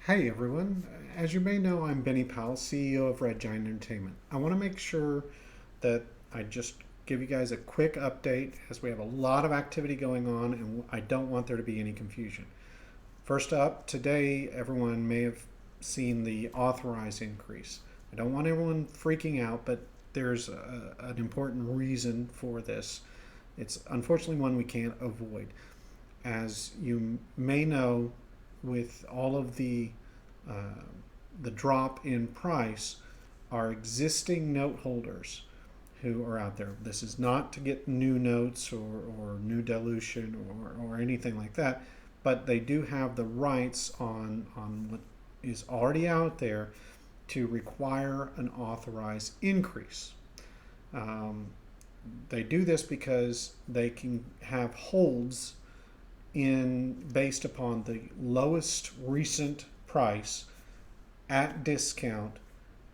Hey everyone, as you may know, I'm Benny Powell, CEO of REDG Entertainment. I want to make sure that I just give you guys a quick update as we have a lot of activity going on and I don't want there to be any confusion. First up, today everyone may have seen the authorized increase. I don't want everyone freaking out, but there's an important reason for this. It's unfortunately one we can't avoid. As you may know, with all of uh, the drop in price, our existing note holders who are out there. This is not to get new notes or new dilution or anything like that, but they do have the rights on what is already out there to require an authorized increase. Um, they do this because they can have holds in based upon the lowest recent price at discount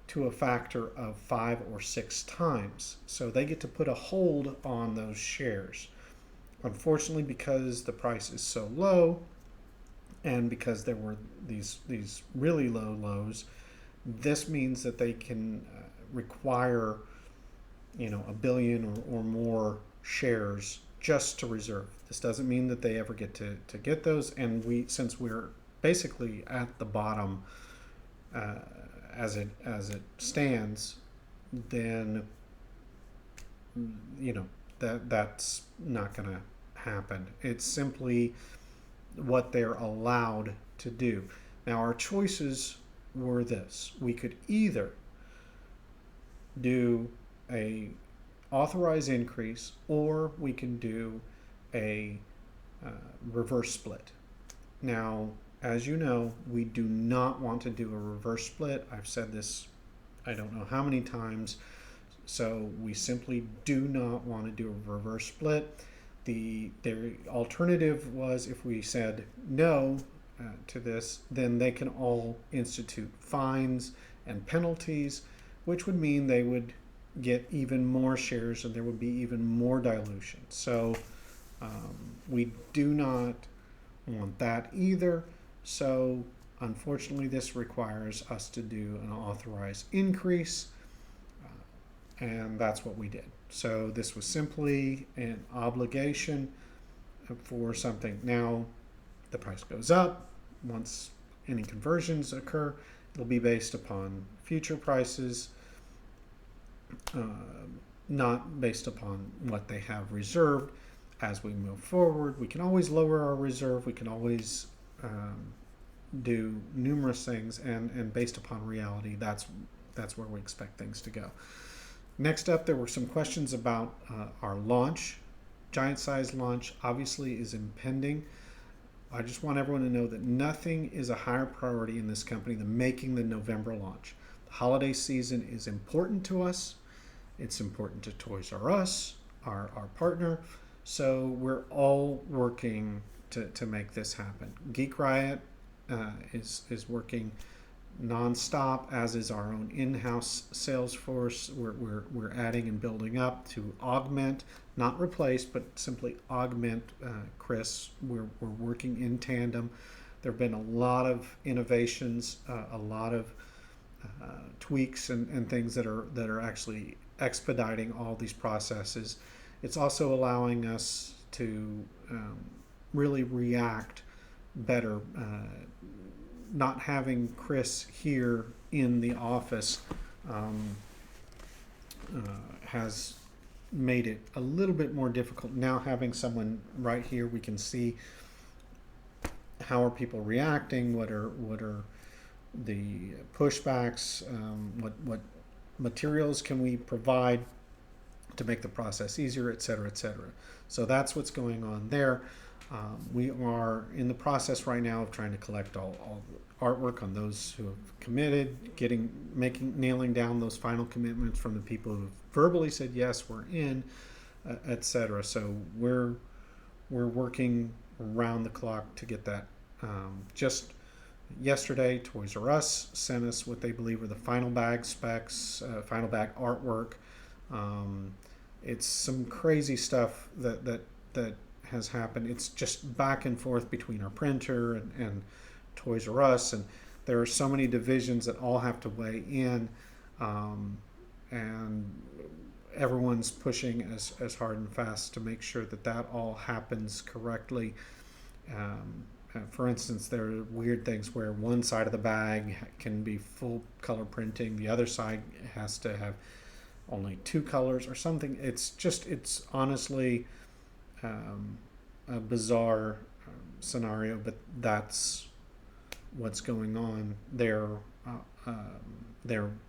to a factor of 5 or 6 times. So they get to put a hold on those shares. Unfortunately, because the price is so low and because there were these really low lows, this means that they can require a billion or more shares just to reserve. This doesn't mean that they ever get to get those, and since we're basically at the bottom uh, as it stands, then that's not going to happen. It's simply what they're allowed to do. Now our choices were this: we could either do a authorized increase, or we can do a uh, reverse split. Now, as you know, we do not want to do a reverse split. I've said this I don't know how many times. So we simply do not want to do a reverse split. The alternative was, if we said no to this, then they can all institute fines and penalties, which would mean they would get even more shares and there would be even more dilution. So we do not want that either. So unfortunately, this requires us to do an authorized increase, and that's what we did. So this was simply an obligation for something. Now the price goes up. Once any conversions occur, it'll be based upon future prices, uh, not based upon what they have reserved. As we move forward, we can always lower our reserve. We can always do numerous things, and based upon reality, that's where we expect things to go. Next up, there were some questions about our launch. Giant size launch obviously is impending. I just want everyone to know that nothing is a higher priority in this company than making the November launch. The holiday season is important to us. It's important to Toys R Us, our partner. So we're all working to make this happen. Geek Riot is working nonstop, as is our own in-house sales force. We're adding and building up to augment, not replace, but simply augment Chris. We're working in tandem. There have been a lot of innovations, a lot of tweaks and things that are actually expediting all these processes. It's also allowing us to really react better. Not having Chris here in the office has made it a little bit more difficult. Now having someone right here, we can see how are people reacting, what are the pushbacks, what materials can we provide to make the process easier, et cetera, et cetera. So that's what's going on there. We are in the process right now of trying to collect all the artwork on those who have committed, nailing down those final commitments from the people who have verbally said yes, we're in, etc. So we're working around the clock to get that. Just yesterday, Toys R Us sent us what they believe are the final bag specs, final bag artwork. It's some crazy stuff that has happened. It's just back and forth between our printer and Toys R Us, and there are so many divisions that all have to weigh in, and everyone's pushing as hard and fast to make sure that that all happens correctly. For instance, there are weird things where one side of the bag can be full color printing, the other side has to have only two colors or something. It's honestly a bizarre scenario, but that's what's going on. They're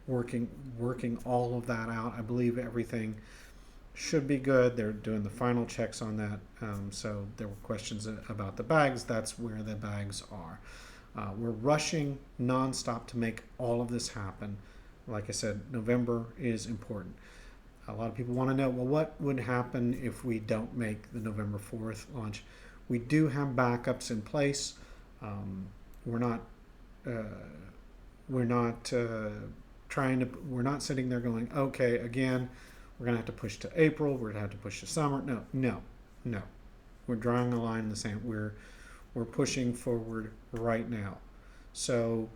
working all of that out. I believe everything should be good. They're doing the final checks on that. So there were questions about the bags. That's where the bags are. We're rushing nonstop to make all of this happen. Like I said, November is important. A lot of people want to know, well, what would happen if we don't make the November 4th launch? We do have backups in place. We're not sitting there going, okay, again, we're going to have to push to April. We're going to have to push to summer. No. We're drawing a line in the sand. We're pushing forward right now. So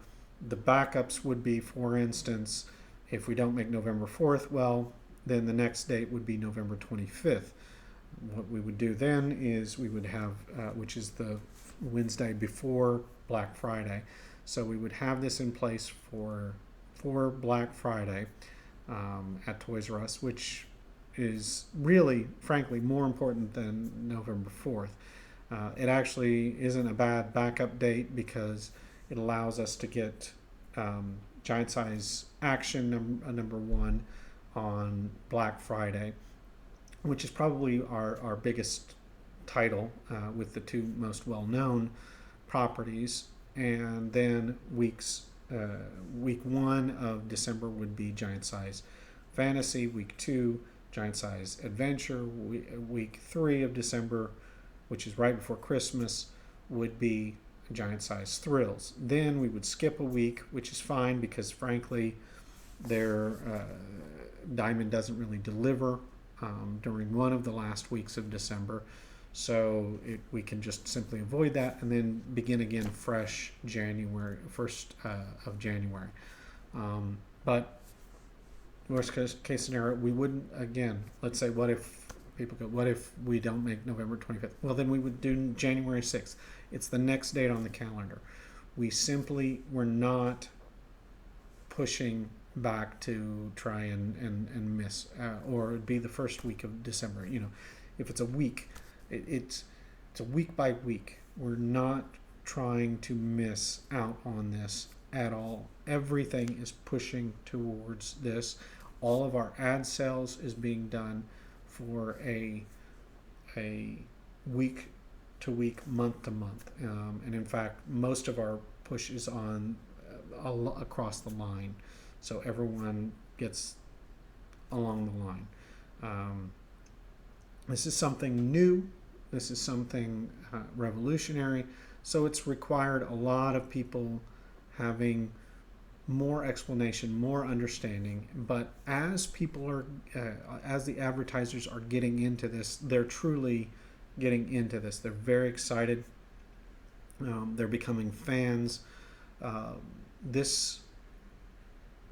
the backups would be, for instance, if we don't make November 4th, well, then the next date would be November 25th. What we would do then is we would have, which is the Wednesday before Black Friday. So we would have this in place for Black Friday at Toys R Us, which is really, frankly, more important than November 4th. It actually isn't a bad backup date because it allows us to get giant size action number one on Black Friday, which is probably our biggest title with the two most well-known properties. And then week 1 of December would be giant size fantasy. Week 2, giant size adventure. Week 3 of December, which is right before Christmas, would be giant size thrills. Then we would skip a week, which is fine because frankly their Diamond doesn't really deliver during one of the last weeks of December, so we can just simply avoid that and then begin again fresh January 1st of January. But worst case scenario, we wouldn't, again, let's say what if we don't make November 25th? Well, then we would do January 6th. It's the next date on the calendar. We're not pushing back to try and miss, or it'd be the first week of December. If it's a week, it's a week by week. We're not trying to miss out on this at all. Everything is pushing towards this. All of our ad sales is being done for a week to week, month to month, and in fact, most of our push is on across the line, so everyone gets along the line. This is something new. This is something revolutionary. So it's required a lot of people having more explanation, more understanding. But as as the advertisers are getting into this, they're truly getting into this. They're very excited. They're becoming fans. This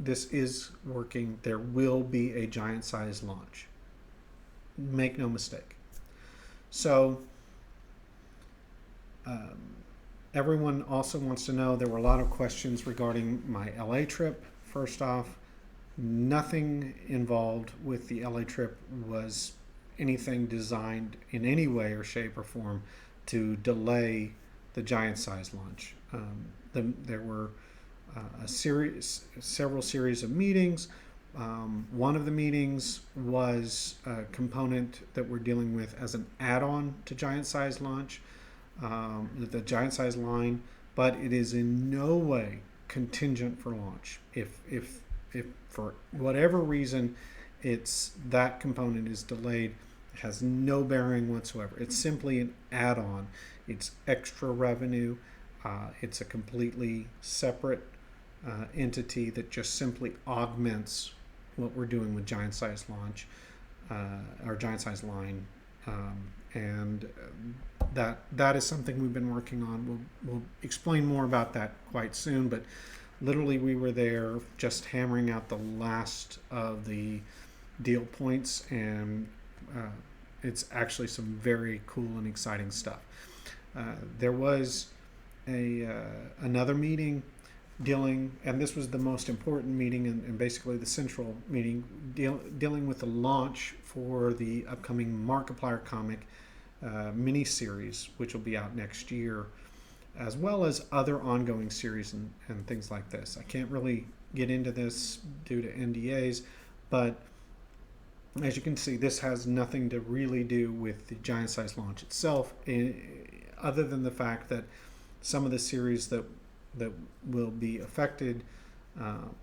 is working. There will be a giant size launch. Make no mistake. So everyone also wants to know, there were a lot of questions regarding my LA trip. First off, nothing involved with the LA trip was anything designed in any way or shape or form to delay the giant size launch. There were several series of meetings. One of the meetings was a component that we're dealing with as an add-on to giant size launch, the giant size line, but it is in no way contingent for launch. If for whatever reason that component is delayed, it has no bearing whatsoever. It's simply an add-on. It's extra revenue. It's a completely separate entity that just simply augments what we're doing with giant size launch, or giant size line, and that is something we've been working on. We'll explain more about that quite soon, but literally we were there just hammering out the last of the deal points, and it's actually some very cool and exciting stuff. There was another meeting dealing, and this was the most important meeting and basically the central meeting, dealing with the launch for the upcoming Markiplier comic mini-series, which will be out next year, as well as other ongoing series and things like this. I can't really get into this due to NDAs, but as you can see, this has nothing to really do with the Giant Size launch itself, other than the fact that some of the series that will be affected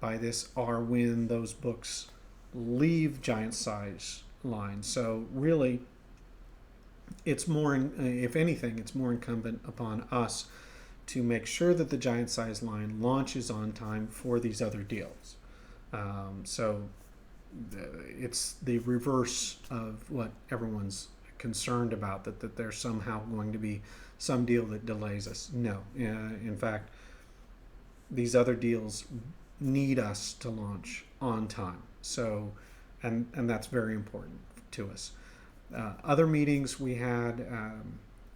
by this are when those books leave Giant Size line. So really, it's more, if anything, it's more incumbent upon us to make sure that the Giant Size line launches on time for these other deals. So it's the reverse of what everyone's concerned about, that there's somehow going to be some deal that delays us. No, in fact, these other deals need us to launch on time. So, and that's very important to us. Other meetings we had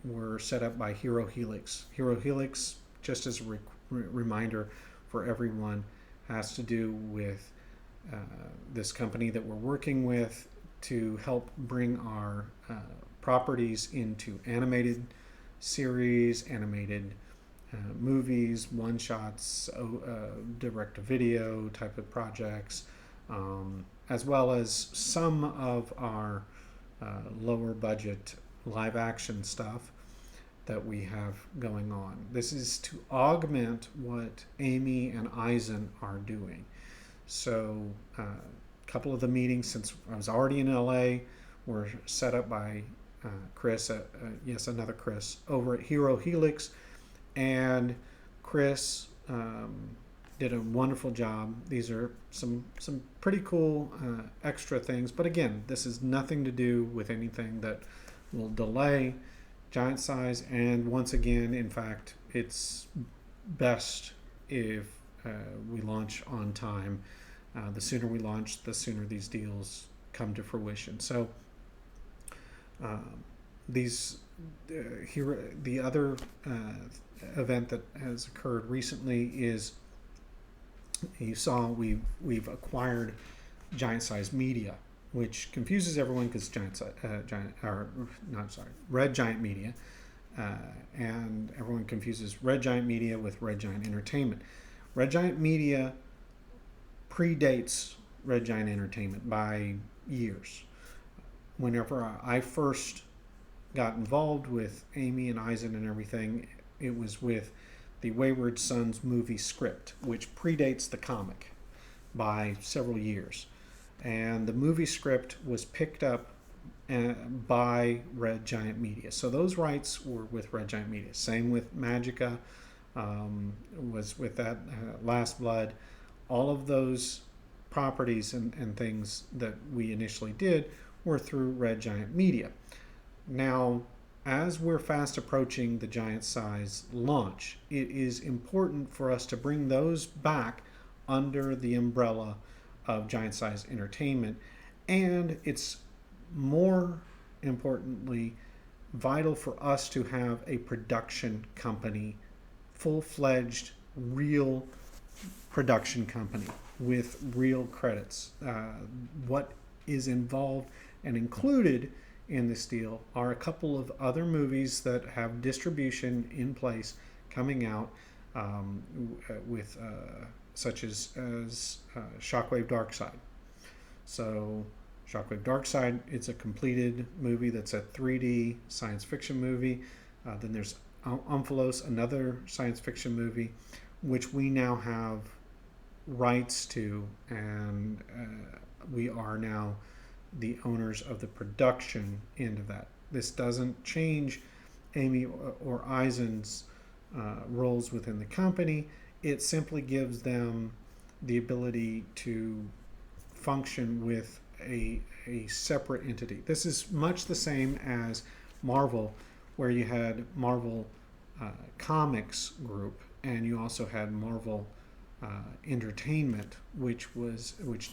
were set up by Hero Helix. Hero Helix, just as a reminder for everyone, has to do with this company that we're working with to help bring our properties into animated series, animated movies, one-shots, direct-to-video type of projects, as well as some of our lower budget live action stuff that we have going on. This is to augment what Amy and Eisen are doing. So a couple of the meetings, since I was already in LA, were set up by Chris, another Chris, over at Hero Helix. And Chris did a wonderful job. These are some pretty cool extra things. But again, this is nothing to do with anything that will delay Giant Size. And once again, in fact, it's best if we launch on time. The sooner we launch, the sooner these deals come to fruition. So the other event that has occurred recently is, you saw we've acquired Giant Size Media, which confuses everyone because Red Giant Media, and everyone confuses Red Giant Media with Red Giant Entertainment. Red Giant Media predates Red Giant Entertainment by years. Whenever I first got involved with Amy and Eisen and everything, it was with the Wayward Sons movie script, which predates the comic by several years. And the movie script was picked up by Red Giant Media. So those rights were with Red Giant Media. Same with Magica, was with that Last Blood. All of those properties and things that we initially did were through Red Giant Media. Now, as we're fast approaching the Giant Size launch, it is important for us to bring those back under the umbrella of Giant Size Entertainment. And it's more importantly vital for us to have a production company, full-fledged, real production company with real credits. What is involved and included in this deal are a couple of other movies that have distribution in place coming out, with such as Shockwave Darkside. So Shockwave Darkside, it's a completed movie that's a 3D science fiction movie. Then there's Omphalos, another science fiction movie, which we now have rights to, and we are now the owners of the production end of that. This doesn't change Amy or Eisen's roles within the company. It simply gives them the ability to function with a separate entity. This is much the same as Marvel, where you had Marvel Comics Group, and you also had Marvel Entertainment, which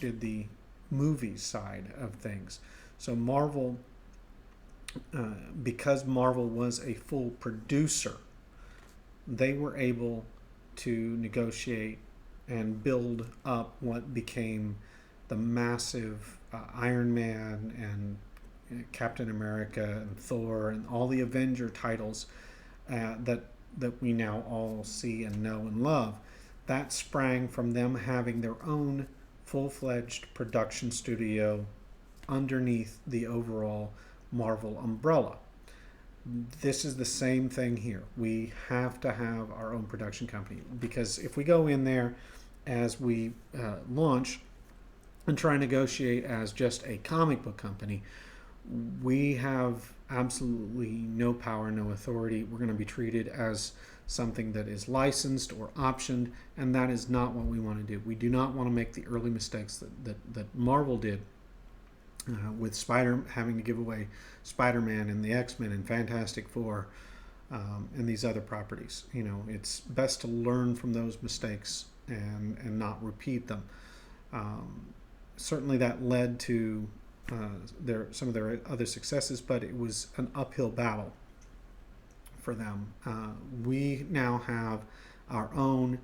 did the movie side of things. So Marvel, because Marvel was a full producer, they were able to negotiate and build up what became the massive Iron Man and Captain America and Thor and all the Avenger titles that we now all see and know and love. That sprang from them having their own full-fledged production studio underneath the overall Marvel umbrella. This is the same thing here. We have to have our own production company, because if we go in there as we launch and try and negotiate as just a comic book company, we have absolutely no power, no authority. We're going to be treated as something that is licensed or optioned, and that is not what we want to do. We do not want to make the early mistakes that Marvel did with having to give away Spider-Man and the X-Men and Fantastic Four and these other properties. It's best to learn from those mistakes and not repeat them. Certainly that led to some of their other successes, but it was an uphill battle for them. We now have our own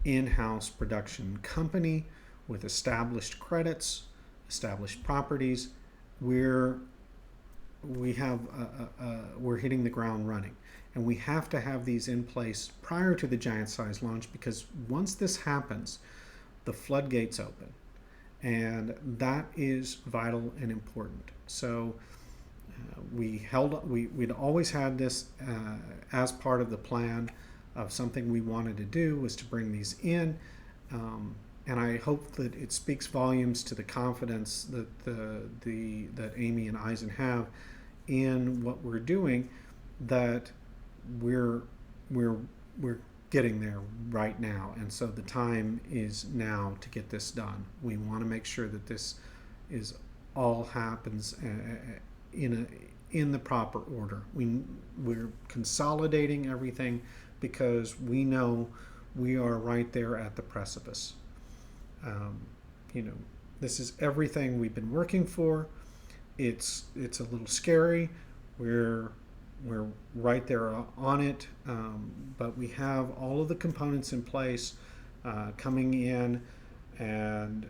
in-house production company with established credits, established properties. We're hitting the ground running, and we have to have these in place prior to the giant size launch, because once this happens, the floodgates open, and that is vital and important. So we'd always had this as part of the plan of something we wanted to do, was to bring these in, and I hope that it speaks volumes to the confidence that Amy and Eisen have in what we're doing, that we're getting there right now. And so the time is now to get this done. We want to make sure that this is all happens in the proper order. We're consolidating everything because we know we are right there at the precipice. This is everything we've been working for. It's a little scary. We're right there on it, but we have all of the components in place coming in, and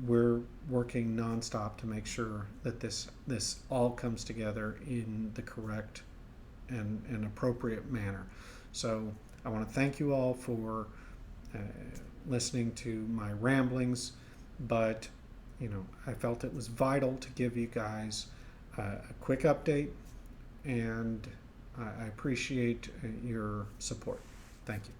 we're working nonstop to make sure that this all comes together in the correct and appropriate manner. So I want to thank you all for listening to my ramblings, but I felt it was vital to give you guys a quick update, and I appreciate your support. Thank you.